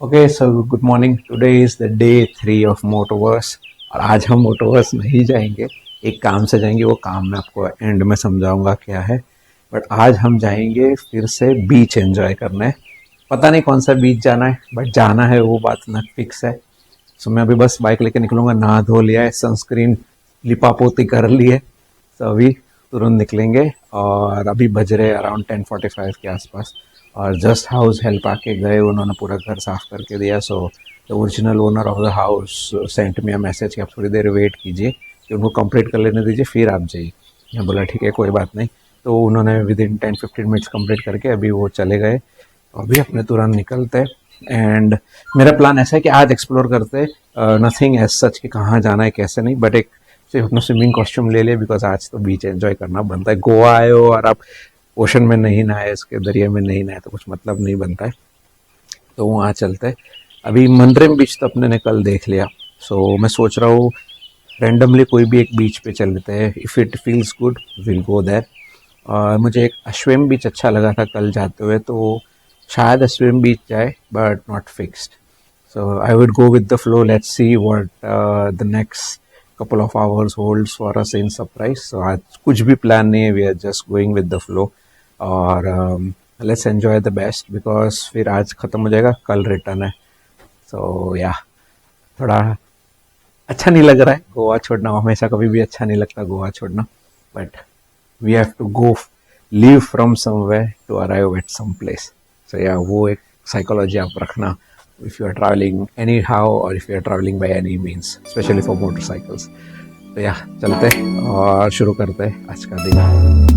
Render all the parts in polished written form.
Okay so good morning. Today is the day 3 of Motoverse. और आज हम Motoverse नहीं जाएंगे, एक काम से जाएंगे। वो काम मैं आपको एंड में समझाऊंगा क्या है। बट आज हम जाएंगे फिर से बीच एंजॉय करने। पता नहीं कौन सा बीच जाना है, बट जाना है वो बात ना फिक्स है। सो मैं अभी बस बाइक लेके निकलूंगा, नहा धो लिया है, सनस्क्रीन लिपा पोती कर ली है। तो अभी तुरंत निकलेंगे और अभी बज रहे अराउंड 10:45 के आसपास। और जस्ट हाउस हेल्प आके गए, उन्होंने पूरा घर साफ करके दिया। So the original owner of the house sent me a message कि आप थोड़ी देर वेट कीजिए, कि उनको कंप्लीट कर लेने दीजिए, फिर आप जाइए। मैं बोला ठीक है कोई बात नहीं। तो उन्होंने विद इन 10-15 मिनट्स कंप्लीट करके अभी वो चले गए। अभी अपने तुरंत निकलते। एंड मेरा प्लान ऐसा है कि आज एक्सप्लोर करते, नथिंग एज सच कि कहाँ जाना है कैसे नहीं, बट एक सिर्फ अपना स्विमिंग कॉस्ट्यूम ले ले, बिकॉज आज तो बीच एंजॉय करना बनता है। गोवा आए हो और आप ओशन में नहीं नहाए, इसके दरिया में नहीं नहाए तो कुछ मतलब नहीं बनता है। तो वहाँ चलते। अभी मंद्रेम बीच तो अपने ने कल देख लिया। सो मैं सोच रहा हूँ रेंडमली कोई भी एक बीच पे चलते हैं। If it feels good will go there. और मुझे एक अश्वेम बीच अच्छा लगा था कल जाते हुए, तो शायद अश्वेम बीच जाए, but not fixed. So I would go with the flow. Let's see what the next couple of hours holds for us in surprise. So आज कुछ भी प्लान नहीं है, we are just going with the flow. और let's enjoy the best because फिर आज ख़त्म हो जाएगा, कल रिटर्न है। So yeah, थोड़ा अच्छा नहीं लग रहा है गोवा छोड़ना। हमेशा कभी भी अच्छा नहीं लगता गोवा छोड़ना, but we have to go leave from somewhere to arrive at some place. So yeah वो एक साइकोलॉजी आप रखना if you are traveling anyhow or if you are traveling by any means, especially for motorcycles. तो या चलते और शुरू करते आज का दिन।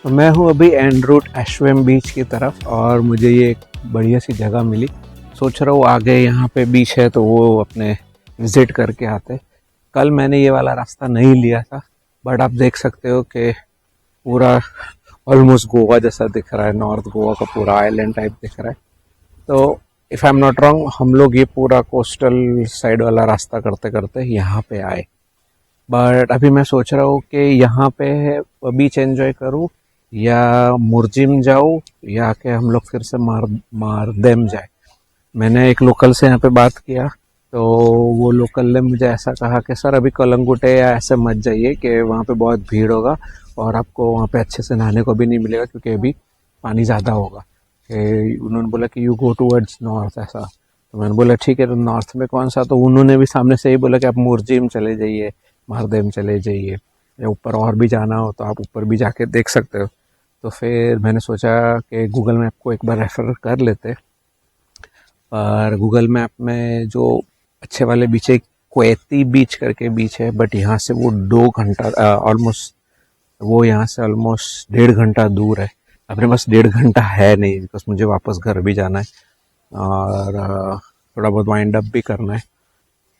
तो मैं हूँ अभी एंड रूट अश्वेम बीच की तरफ, और मुझे ये एक बढ़िया सी जगह मिली। सोच रहा हूँ आगे यहाँ पे बीच है तो वो अपने विजिट करके आते। कल मैंने ये वाला रास्ता नहीं लिया था, बट आप देख सकते हो कि पूरा ऑलमोस्ट गोवा जैसा दिख रहा है। नॉर्थ गोवा का पूरा आइलैंड टाइप दिख रहा है। तो if I am not wrong, हम लोग ये पूरा कोस्टल साइड वाला रास्ता करते करते यहाँ पे आए। बट अभी मैं सोच रहा हूँ कि यहाँ पे बीच एंजॉय करूँ या मुर्जिम जाऊँ, या कि हम लोग फिर से मारदेम जाए। मैंने एक लोकल से यहाँ पे बात किया तो वो लोकल ने मुझे ऐसा कहा कि सर अभी कलंगुटे या ऐसे मत जाइए कि वहाँ पे बहुत भीड़ होगा और आपको वहाँ पे अच्छे से नहाने को भी नहीं मिलेगा क्योंकि अभी पानी ज़्यादा होगा। कि उन्होंने बोला कि यू गो टूवर्ड्स नॉर्थ ऐसा। तो मैंने बोला ठीक है, तो नॉर्थ में कौन सा? तो उन्होंने भी सामने से ही बोला कि आप मुरजिम चले जाइए, मारदेम चले जाइए, या ऊपर और भी जाना हो तो आप ऊपर भी जाके देख सकते हो। तो फिर मैंने सोचा कि गूगल मैप को एक बार रेफ़र कर लेते। और गूगल मैप में जो अच्छे वाले बीच, एक क्वेती बीच करके बीच है, बट यहाँ से वो 2 घंटा ऑलमोस्ट, वो यहाँ से ऑलमोस्ट 1.5 घंटा दूर है। अपने पास 1.5 घंटा है नहीं, बिकॉज मुझे वापस घर भी जाना है और थोड़ा बहुत वाइंड अप भी करना है।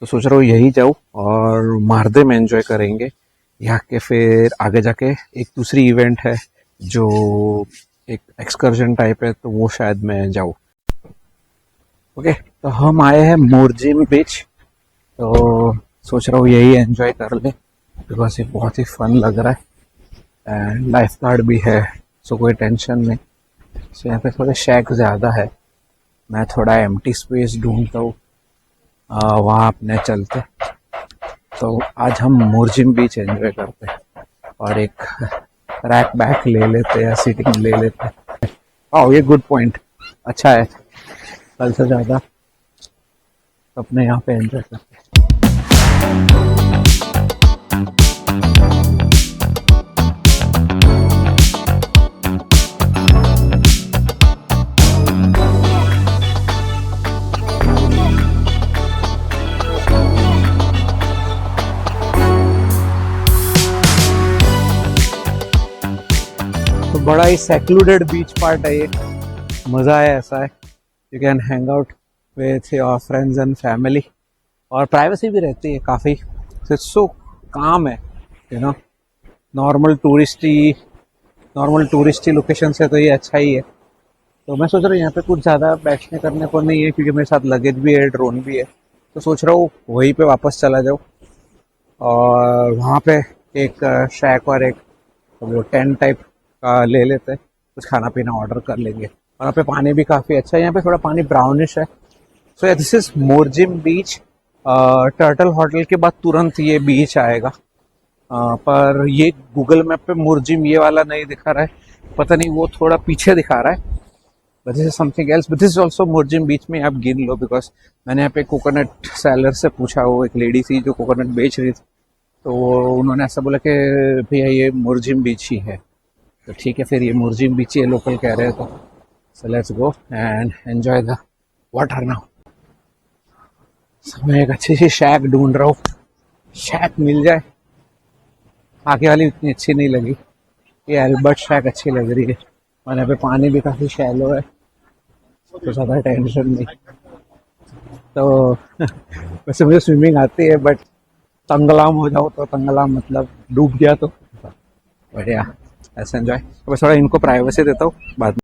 तो सोच रहा हूँ यही जाऊँ और मारदे में एंजॉय करेंगे। यहाँ के फिर आगे जाके एक दूसरी इवेंट है जो एक एक्सकर्जन टाइप है, तो वो शायद मैं जाऊँ। ओके, तो हम आए हैं मोरजिम बीच, तो सोच रहा हूँ यही एंजॉय कर ले बिकॉज ये बहुत ही फन लग रहा है एंड लाइफ गार्ड भी है, सो कोई टेंशन नहीं। सो यहाँ पे थोड़े शैक ज़्यादा है, मैं थोड़ा एम्प्टी स्पेस ढूंढता हूँ, वहाँ अपने चलते। तो आज हम मोरजिम बीच एंजॉय करते हैं और एक रैक बैक ले लेते या सीटिंग ले लेते। ओह, ये गुड पॉइंट, अच्छा है, कल से ज़्यादा अपने यहाँ पे एंजॉय करते हैं। तो बड़ा ही सेक्लूडेड बीच पार्ट है ये, मज़ा है, ऐसा है you can hang out with your friends and family और प्राइवेसी भी रहती है काफ़ी। सो काम है, you know, normal touristy location से तो ये अच्छा ही है। तो मैं सोच रहा हूँ यहाँ पे कुछ ज़्यादा बैठने करने को नहीं है क्योंकि मेरे साथ लगेज भी है, ड्रोन भी है, तो सोच रहा हूँ वहीं पे वापस चला जाऊँ और वहाँ पे एक शैक और एक वो टेंट टाइप का ले लेते हैं, कुछ खाना पीना ऑर्डर कर लेंगे। और यहाँ पे पानी भी काफ़ी अच्छा है, यहाँ पे थोड़ा पानी ब्राउनिश है। So this is Morjim beach. Turtle hotel के बाद तुरंत ये बीच आएगा, पर ये गूगल मैप पे मोरजिम ये वाला नहीं दिखा रहा है, पता नहीं वो थोड़ा पीछे दिखा रहा है। But this is something else, but this is also Morjim beach में आप गिन लो बिकॉज मैंने यहाँ पे कोकोनट सेलर से पूछा, वो एक लेडी थी जो कोकोनट बेच रही थी, तो उन्होंने ऐसा बोला कि भैया ये मोरजिम बीच ही है। तो ठीक है, फिर ये मोरजिम बीच ही लोकल कह रहे हैं, तो so let's go and enjoy the water now. मैं एक अच्छी सी शैक ढूंढ रहा हूँ, शैक मिल जाए। आगे वाली इतनी अच्छी नहीं लगी, ये एल्बर्ट शैक अच्छी लग रही है और यहाँ पे पानी भी काफ़ी शैलो है, तो ज़्यादा टेंशन नहीं। तो वैसे मुझे स्विमिंग आती है, बट तंगलाम हो जाओ तो तंगलाम मतलब डूब गया तो बढ़िया, ऐसे एंजॉय। तो बस थोड़ा इनको प्राइवेसी देता हूँ बाद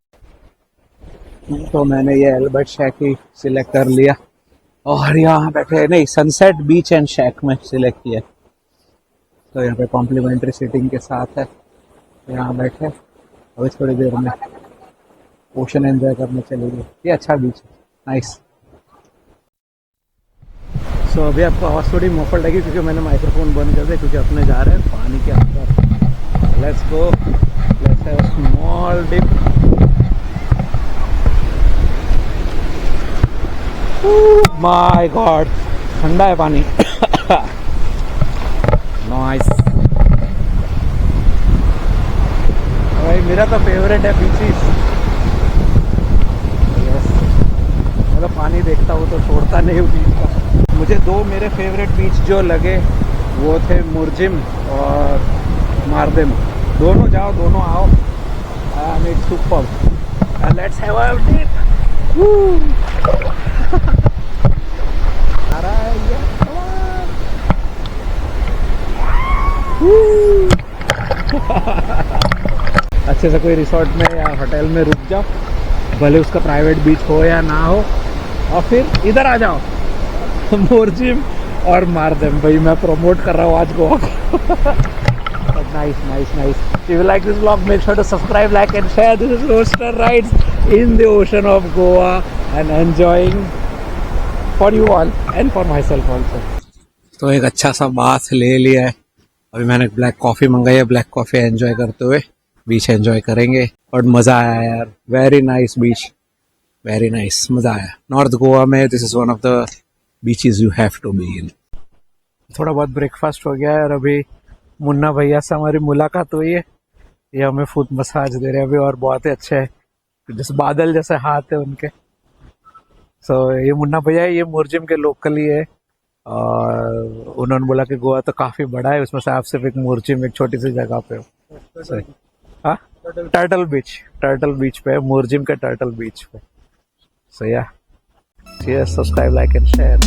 में। तो मैंने ये एल्बर्ट शैक ही सिलेक्ट कर लिया और यहाँ बैठे, नहीं, सनसेट बीच एंड शैक में सिलेक्ट किया। तो यहाँ पे कॉम्प्लीमेंट्री सीटिंग के साथ है, तो यहाँ बैठे अभी थोड़ी देर में ओशन एंजॉय करने चलेंगे। ये अच्छा बीच है, नाइस। सो अभी आपको आवाज़ थोड़ी मुफल लगी क्योंकि मैंने माइक्रोफोन बंद कर दिया क्योंकि अपने जा रहे हैं पानी के अंदर। Let's go, let's have a small dip. My god, ठंडा है पानी। नाइस भाई, मेरा तो फेवरेट है बीचेस। यस, मैं तो पानी देखता हूँ तो छोड़ता नहीं हूँ बीच का। मुझे दो मेरे फेवरेट बीच जो लगे वो थे मोरजिम और मारदेम। दोनों जाओ, दोनों आओ, and it's super. Let's have a dip. आ रहा है ये, अच्छे से कोई रिसोर्ट में या होटल में रुक जाओ, भले उसका प्राइवेट बीच हो या ना हो, और फिर इधर आ जाओ मोरजिम और मारदेम। भाई मैं प्रमोट कर रहा हूँ आज गोवा को। Nice nice nice. If you like this vlog, make sure to subscribe, like and share. This is Roadster Rides in the ocean of Goa and enjoying for you all and for myself also. तो एक अच्छा सा bath ले लिया है, अभी मैंने black coffee मंगाई है, ब्लैक कॉफ़ी एंजॉय करते हुए बीच एंजॉय करेंगे। और मज़ा आया यार, very nice beach, very nice, मज़ा आया। नॉर्थ गोवा में this is one of the beaches you have to be in. थोड़ा बहुत ब्रेकफास्ट हो गया है और अभी मुन्ना भैया से हमारी मुलाकात हुई है, ये हमें फुट मसाज दे रहे हैं अभी, और बहुत ही अच्छे है, जैसे बादल जैसे हाथ है उनके। सो ये मुन्ना भैया ये मुर्जिम के लोकल ही है, और उन्होंने बोला कि गोवा तो काफी बड़ा है, उसमें से आप सिर्फ एक मुर्जिम एक छोटी सी जगह पे हो। हाँ, टर्टल बीच पे है, मुर्जिम के टर्टल बीच पे। सो या सब्सक्राइब, लाइक एंड शेयर।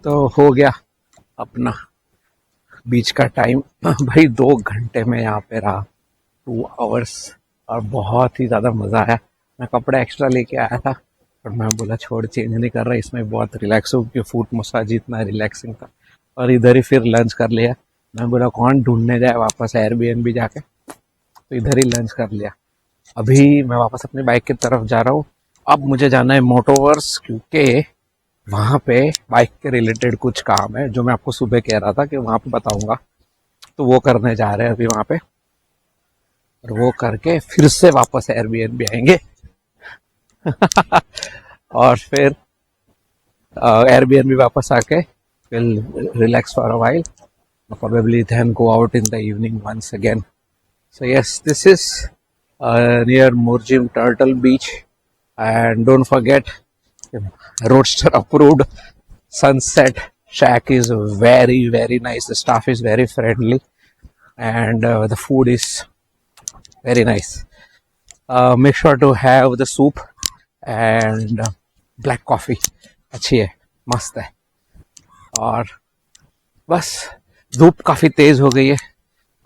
तो हो गया अपना बीच का टाइम भाई, 2 घंटे में यहाँ पे रहा, 2 आवर्स, और बहुत ही ज़्यादा मज़ा आया। मैं कपड़े एक्स्ट्रा लेके आया था, पर मैं बोला छोड़, चेंज नहीं कर रहा, इसमें बहुत रिलैक्स हो, क्योंकि फुट मसाज इतना रिलैक्सिंग था। और इधर ही फिर लंच कर लिया, मैं बोला कौन ढूंढने जाए वापस एयरबीएनबी जाके, तो इधर ही लंच कर लिया। अभी मैं वापस अपनी बाइक की तरफ जा रहा हूँ। अब मुझे जाना है मोटोवर्स, क्योंकि वहाँ पे बाइक के रिलेटेड कुछ काम है जो मैं आपको सुबह कह रहा था कि वहाँ पे बताऊंगा, तो वो करने जा रहे हैं अभी वहाँ पे, और वो करके फिर से वापस एयरबीएनबी आएंगे और फिर एयरबीएनबी वापस आके will relax for a while, probably then go out in the evening once again. So yes, this is near Murjim Turtle Beach, and don't forget, roadster approved Sunset Shack is very nice. The staff is very friendly, and the food is very nice. Make sure to have the soup and black coffee. अच्छी है, मस्त है। और बस धूप काफ़ी तेज़ हो गई है,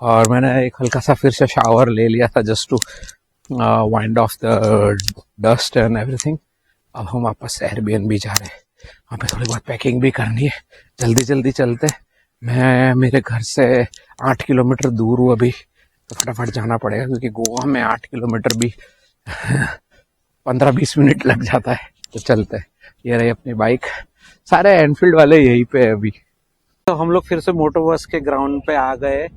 और मैंने एक हल्का सा फिर से शावर ले लिया था just to wind off the dust and everything. अब हम वापस एयरबीएनबी जा रहे हैं, वहाँ पे थोड़ी बहुत पैकिंग भी करनी है, जल्दी चलते। मैं मेरे घर से 8 किलोमीटर दूर हूँ अभी, तो फटाफट जाना पड़ेगा, क्योंकि गोवा में 8 किलोमीटर भी 15-20 मिनट लग जाता है। तो चलते, ये रही अपनी बाइक, सारे एनफील्ड वाले यहीं पे है अभी। तो हम लोग फिर से मोटोवर्स के ग्राउंड पे आ गए,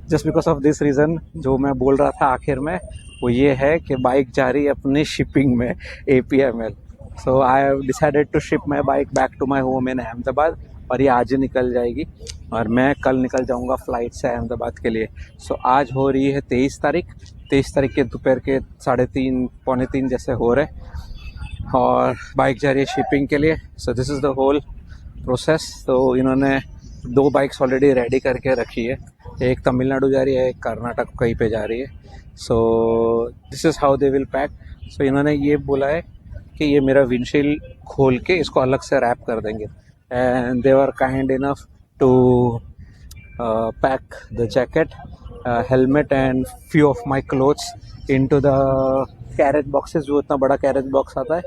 just because of this reason. जो मैं बोल रहा था आखिर में, वो ये है कि बाइक जा रही है अपनी शिपिंग में, APML। So I have decided to ship my bike back to my home in Ahmedabad, और ये आज ही निकल जाएगी, और मैं कल निकल जाऊंगा फ्लाइट से अहमदाबाद के लिए। सो आज हो रही है 23 तारीख, 23 तारीख के दोपहर के 3:30 पौने 3 जैसे हो रहे, और बाइक जा रही है शिपिंग के लिए। So this is the whole process. तो इन्होंने 2 बाइक्स ऑलरेडी रेडी करके रखी है, एक तमिलनाडु जा रही है, एक कर्नाटक कहीं पे जा रही है। So this is how they will pack. So इन्होंने ये बोला है कि ये मेरा विंडशील्ड खोल के इसको अलग से रैप कर देंगे, and they were kind enough to pack the jacket, helmet and few of my clothes into the carriage boxes. जो इतना बड़ा कैरेज बॉक्स आता है,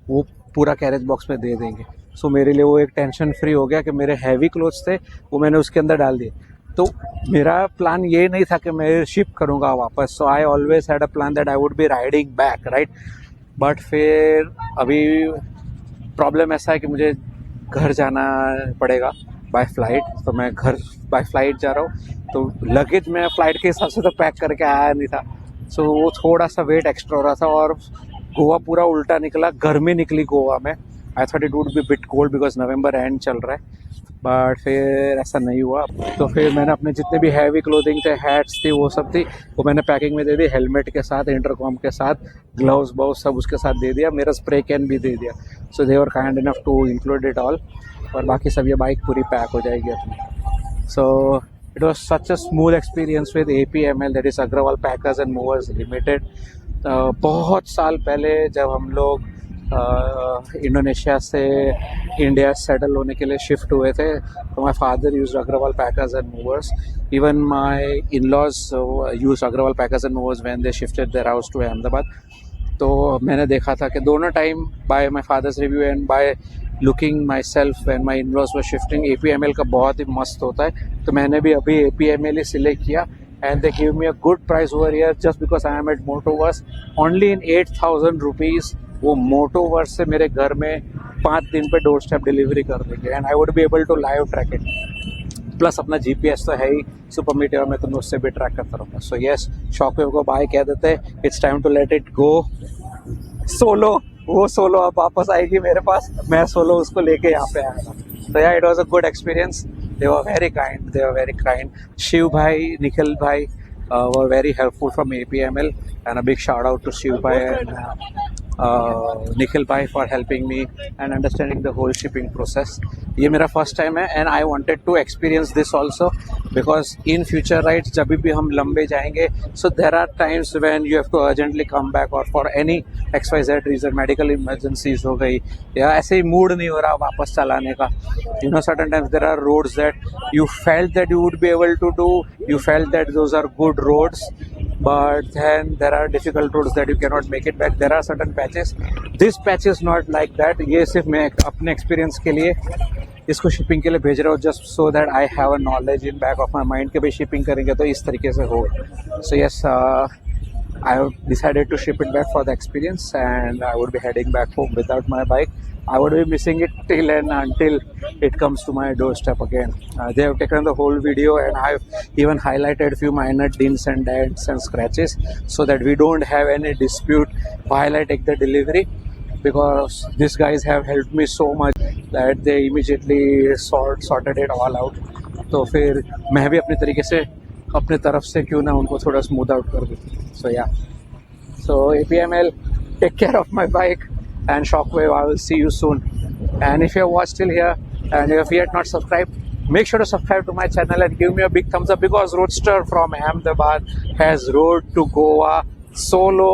वो पूरा कैरेज बॉक्स में दे देंगे। सो मेरे लिए वो एक टेंशन फ्री हो गया कि मेरे हैवी क्लोथ्स थे वो मैंने उसके अंदर डाल दिए। तो मेरा प्लान ये नहीं था कि मैं शिप करूँगा वापस। So I always had a plan that I would be riding back, right. But फिर अभी प्रॉब्लम ऐसा है कि मुझे घर जाना पड़ेगा बाय फ्लाइट, तो मैं घर बाय फ्लाइट जा रहा हूँ। तो लगेज मैं फ्लाइट के हिसाब से तो पैक करके आया नहीं था, सो वो थोड़ा सा वेट एक्स्ट्रा हो रहा था, और गोवा पूरा उल्टा निकला, गर्मी निकली गोवा में। I thought it would be bit cold because November and चल रहा है, बट फिर ऐसा नहीं हुआ। तो फिर मैंने अपने जितने भी हैवी क्लोथिंग थे, हैट्स थी, वो सब थी, वो मैंने पैकिंग में दे दी, हेलमेट के साथ, इंटरकॉम के साथ, ग्लव्स बाउस सब उसके साथ दे दिया, मेरा स्प्रे कैन भी दे दिया। So they were kind enough to include it all, और बाकी सब ये बाइक पूरी पैक हो जाएगी अपनी। So it was such a smooth experience with APML, that is Agarwal packers and movers limited. बहुत साल पहले जब हम लोग इंडोनेशिया से इंडिया सेटल होने के लिए शिफ्ट हुए थे, तो my father use Agarwal packers and movers. Even my in-laws use Agarwal packers and movers when they shifted their house to Ahmedabad. तो मैंने देखा था कि दोनों time by my father's review and by looking my self and my in-laws were shifting, APML का बहुत ही मस्त होता है। तो मैंने भी अभी APML ही सिलेक्ट किया, and they give me a good price over here just because I am at Motoverse. Only in 8,000 rupees वो Motoverse से मेरे घर में 5 दिन पे डोर स्टेप डिलीवरी कर देंगे, and I would be able to live track it. Plus अपना GPS तो है ही सुपर मीटर में, तो मैं उससे भी ट्रैक करता रहूँगा। सो यस, शॉकवेव को बाय कह देते हैं, it's time to let it go solo. वो सोलो अब वापस आएगी मेरे पास, मैं सोलो उसको लेके यहाँ पे आया था। So yeah, it was a good experience. They were very kind. Shiv bhai, Nikhil bhai were very helpful from APML, and a big shout out to Shiv bhai and Nikhil bhai for helping me and understanding the whole shipping process. ये मेरा first time है, and I wanted to experience this also because in future rides जब भी हम लंबे जाएंगे, so there are times when you have to urgently come back, और for any XYZ reason, medical emergencies हो गई, या ऐसे ही मूड नहीं हो रहा वापस चलाने का। You know, certain times there are roads that you felt that you would be able to do, you felt that those are good roads, but then there are difficult roads that you cannot make it back. There are certain patches. This patch is not like that. ये सिर्फ मैं अपने experience के लिए इसको shipping के लिए भेज रहा हूँ, just so that I have a knowledge in back of my mind कि भाई शिपिंग करेंगे तो इस तरीके से होगा। So yes, I have decided to ship it back for the experience, and I would be heading back home without my bike. I would be missing it till and until it comes to my doorstep again. They have taken the whole video, and I have even highlighted few minor dents and dents and scratches so that we don't have any dispute while I take the delivery, because these guys have helped me so much that they immediately sorted it all out. तो फिर मैं भी अपने तरीके से अपने तरफ से क्यों ना उनको थोड़ा स्मूथ आउट कर दूँ। So yeah, so APML, take care of my bike, and Shockwave, I will see you soon. And if you have watched till here and if you have not subscribed, make sure to subscribe to my channel and give me a big thumbs up, because Roadster from Ahmedabad has Road to Goa solo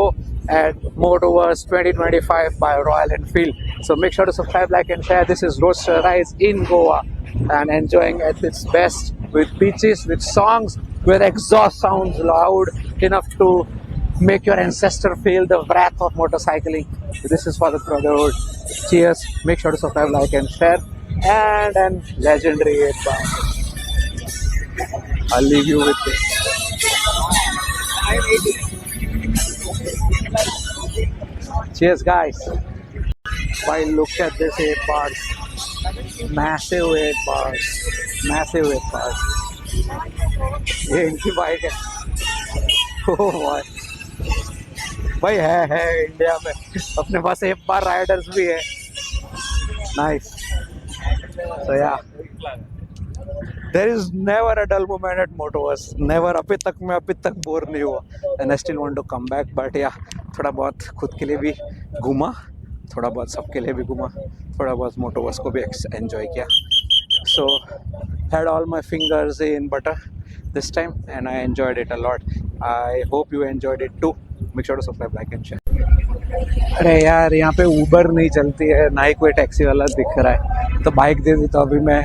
at Motoverse 2025 by Royal Enfield. So make sure to subscribe, like and share. This is Roadster Rise in Goa and enjoying at its best with beaches, with songs, with exhaust sounds loud enough to make your ancestor feel the wrath of motorcycling. This is for the brotherhood. Cheers. Make sure to subscribe, like and share. And an legendary 8 bar. I'll leave you with this. Cheers guys. Why, look at this 8 bars. Massive 8 bars. Massive 8 bars. ये इनकी bike है। ओह भाई, है India में अपने पास 8 बार Riders भी है। Nice. So yeah, there is never a dull moment at Motoverse, never. अभी तक बोर नहीं हुआ, and I still want to come back. But yeah, थोड़ा बहुत खुद के लिए भी घूमा, थोड़ा बहुत सबके लिए भी घूमा, थोड़ा बहुत Motoverse को भी एंजॉय किया। सो had all my fingers in butter this time, and I enjoyed it a lot. I hope you enjoyed it too. Make sure to subscribe, like and share. अरे यार, यहाँ पे उबर नहीं चलती है, ना ही कोई टैक्सी वाला दिख रहा है, तो बाइक दे दी तो अभी मैं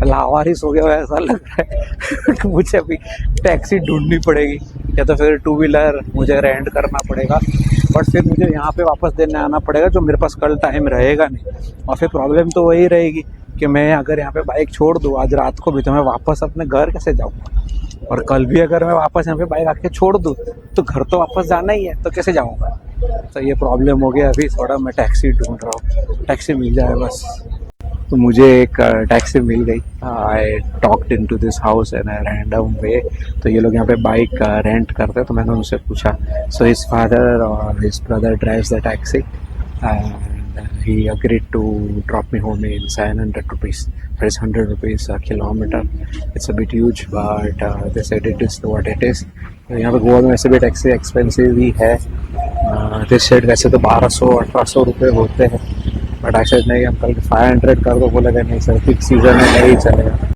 लावारिस हो गया हो ऐसा लग रहा है। मुझे अभी टैक्सी ढूंढनी पड़ेगी, या तो फिर 2 व्हीलर मुझे रेंट करना पड़ेगा, बट फिर मुझे यहाँ पे वापस देने आना पड़ेगा, जो मेरे पास कल टाइम रहेगा नहीं। और फिर प्रॉब्लम तो वही रहेगी कि मैं अगर यहाँ पे बाइक छोड़ दूँ आज रात को भी, तो मैं वापस अपने घर कैसे जाऊँगा? और कल भी अगर मैं वापस यहाँ पे बाइक आके छोड़ दूँ तो घर तो वापस जाना ही है, तो कैसे जाऊँगा? तो ये प्रॉब्लम हो गया। अभी थोड़ा मैं टैक्सी ढूंढ रहा हूँ, टैक्सी मिल जाए बस। तो मुझे एक टैक्सी मिल गई। I talked into this house in a random वे। तो ये लोग यहाँ पे बाइक रेंट करते हैं, तो मैंने उनसे पूछा। सो हिज फादर और his brother drives the taxi, and he agreed to drop me home in 700 rupees. That is 100 rupees a kilometer. It's a bit huge, but they said it is what it is. तो यहाँ पे गोवा में वैसे भी taxi expensive ही है. This set वैसे तो 1200-1800 रुपये होते हैं, बट आई सेड नहीं, अंकल 500 कर दो. बोला नहीं सर, फिक्स सीजन में नहीं चलेगा.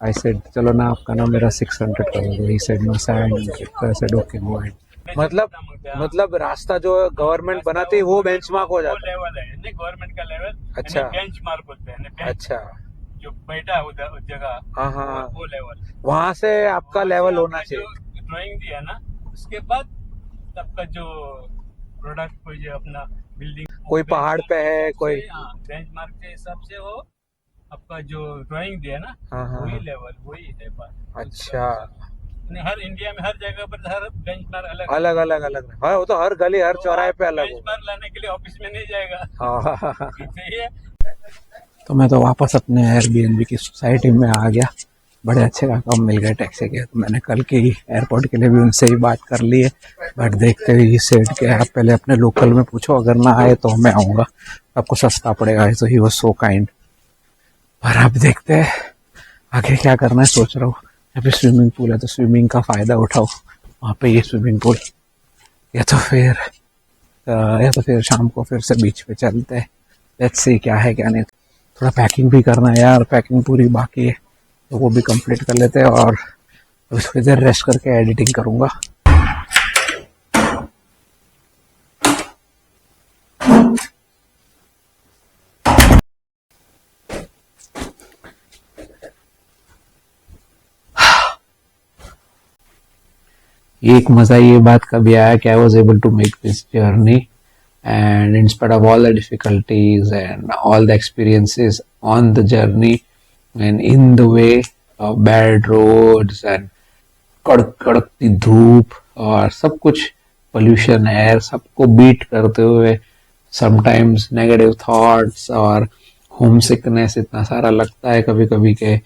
आई सेड चलो ना, आपका ना मेरा 600 कर दो. He said no 700. I said okay go ahead. मतलब रास्ता जो गवर्नमेंट बनाती है वो बेंचमार्क हो जाता है. लेवल है नहीं, गवर्नमेंट का लेवल. अच्छा. बेंचमार्क होते हैं. अच्छा. जो बैठा है उधर उस जगह, हाँ, वो लेवल. वहाँ से आपका लेवल होना चाहिए. ड्राइंग दिया ना, उसके बाद सबका जो प्रोडक्ट कोई जो अपना बिल्डिंग कोई पहाड़ पे है, कोई बेंचमार्क के हिसाब से हो, आपका जो ड्राइंग दिया ना, वही लेवल वही है बात. अच्छा. हर इंडिया में हर जगह पर हर बेंचमार्क अलग. हाँ, वो तो हर गली हर चौराहे पे अलग. बेंचमार्क लाने के लिए ऑफिस में नहीं जाएगा. हाँ. सही है. तो मैं तो वापस अपने एयरबीएनबी की सोसाइटी में आ गया. बड़े अच्छे काम मिल गए टैक्सी के. तो मैंने कल के ही एयरपोर्ट के लिए भी उनसे ही बात कर ली है, बट देखते हुए ये सेट के आप पहले अपने लोकल में पूछो, अगर ना आए तो मैं आऊँगा, आपको सस्ता पड़ेगा. तो ही वॉज सो काइंड. पर अब देखते हैं आगे क्या करना है. सोच रहा हूँ यहाँ पे स्विमिंग पूल है तो स्विमिंग का फ़ायदा उठाओ. वहाँ पे ये स्विमिंग पूल, या तो फिर शाम को फिर से बीच पे चलते हैं. लेट्स सी क्या है क्या नहीं. थोड़ा पैकिंग भी करना है यार, पैकिंग पूरी बाकी है, तो वो भी कंप्लीट कर लेते हैं और थोड़ी देर रेस्ट करके एडिटिंग करूँगा. एक मजा ये बात का भी आया कि I was able to make this journey, and in spite of all the difficulties and all the experiences on the journey and in the way of bad roads and कड़कती धूप और सब कुछ, पोल्यूशन, एयर, सबको beat करते हुए sometimes negative thoughts और home sickness इतना सारा लगता है कभी कभी के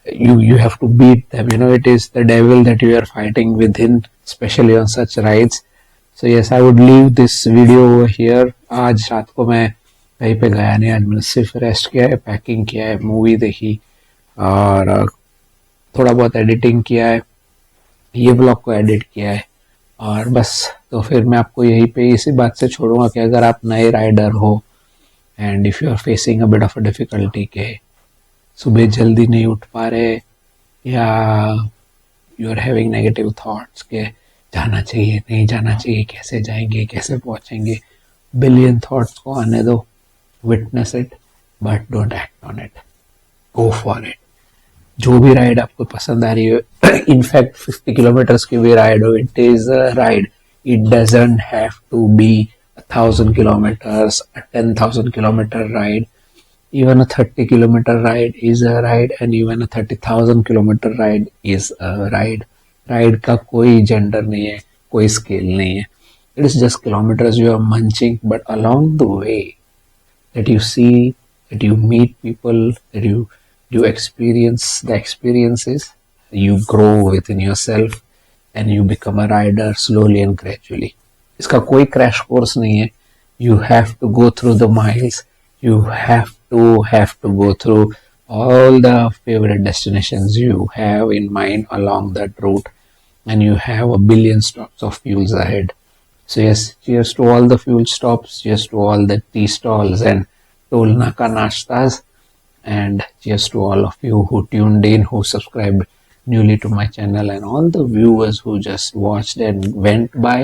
you have to beat them. It is the devil that you are fighting within, especially on such rides. So yes, I would leave this video over here. आज रात को मैं कहीं पे गया नहीं. आज मैंने सिर्फ रेस्ट किया है, पैकिंग किया है, मूवी देखी और थोड़ा बहुत एडिटिंग किया है, ये ब्लॉग को एडिट किया है और बस. तो फिर मैं आपको यहीं पे इसी बात से छोड़ूंगा कि अगर आप नए राइडर हो and if you are facing a bit of a difficulty के सुबह जल्दी नहीं उठ पा रहे या you are having negative thoughts के जाना चाहिए नहीं जाना चाहिए, कैसे जाएंगे, कैसे पहुंचेंगे, बिलियन थॉट्स को आने दो, witness it but don't act on it, go for it. जो भी राइड आपको पसंद आ रही है, इनफैक्ट 50 किलोमीटर्स की भी राइड हो, it is a ride. It doesn't have to be 1000 kilometers, a 10,000 kilometer ride. Even a 30 kilometer ride is a ride, and even a 30,000 kilometer ride is a ride. Ride का कोई gender नहीं है, कोई scale नहीं है. It is just kilometers you are munching, but along the way that you see, that you meet people, that you experience the experiences, you grow within yourself and you become a rider slowly and gradually. इसका कोई crash course नहीं है. You have to go through the miles. You have to go through all the favorite destinations you have in mind along that route, and you have a billion stops of fuels ahead. So yes, cheers to all the fuel stops, cheers to all the tea stalls and toll naka nashtas, and cheers to all of you who tuned in, who subscribed newly to my channel, and all the viewers who just watched and went by,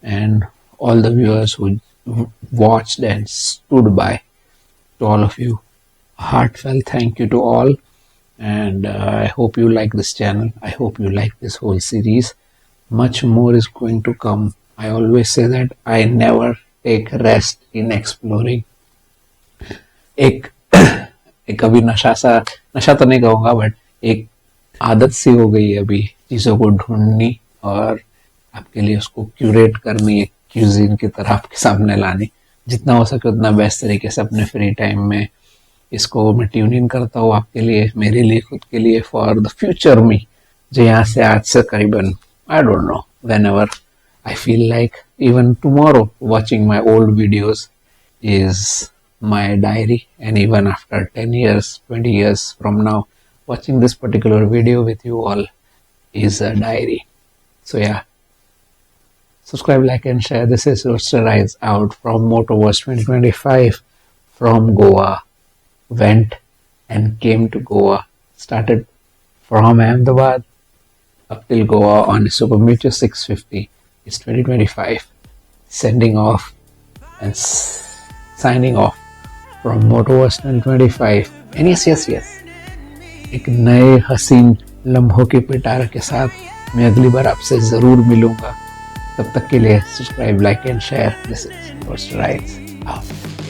and all the viewers who watched and stood by. To all of you, a heartfelt thank you to all, and I hope you like this channel. I hope you like this whole series. Much more is going to come. I always say that I never take rest in exploring. एक अभी नशा तो नहीं कहूँगा, but एक आदत सी हो गई है अभी चीज़ों को ढूंढनी और आपके लिए उसको क्यूरेट करनी, एक क्यूजीन की तरह आपके सामने लानी. जितना हो सके उतना बेस्ट तरीके से अपने फ्री टाइम में इसको मैं ट्यून इन करता हूँ आपके लिए, मेरे लिए, खुद के लिए, फॉर द फ्यूचर मी, जो यहाँ से आज से करीबन I don't know, whenever I feel like, even tomorrow watching my old videos is my diary, and even after 10 years, 20 years from now, watching this particular video with you all is a diary. So yeah, subscribe, like and share. This is Roadster Rides out from Motoverse 2025 from Goa. Went and came to Goa. Started from Ahmedabad up till Goa on a Super Meteor 650. It's 2025. Sending off and signing off from Motoverse 2025. And yes, एक नए हसीन लम्हों की पिटारा के साथ मैं अगली बार आपसे ज़रूर मिलूंगा. तब तक के लिए subscribe, like and share. This is roadster rides out.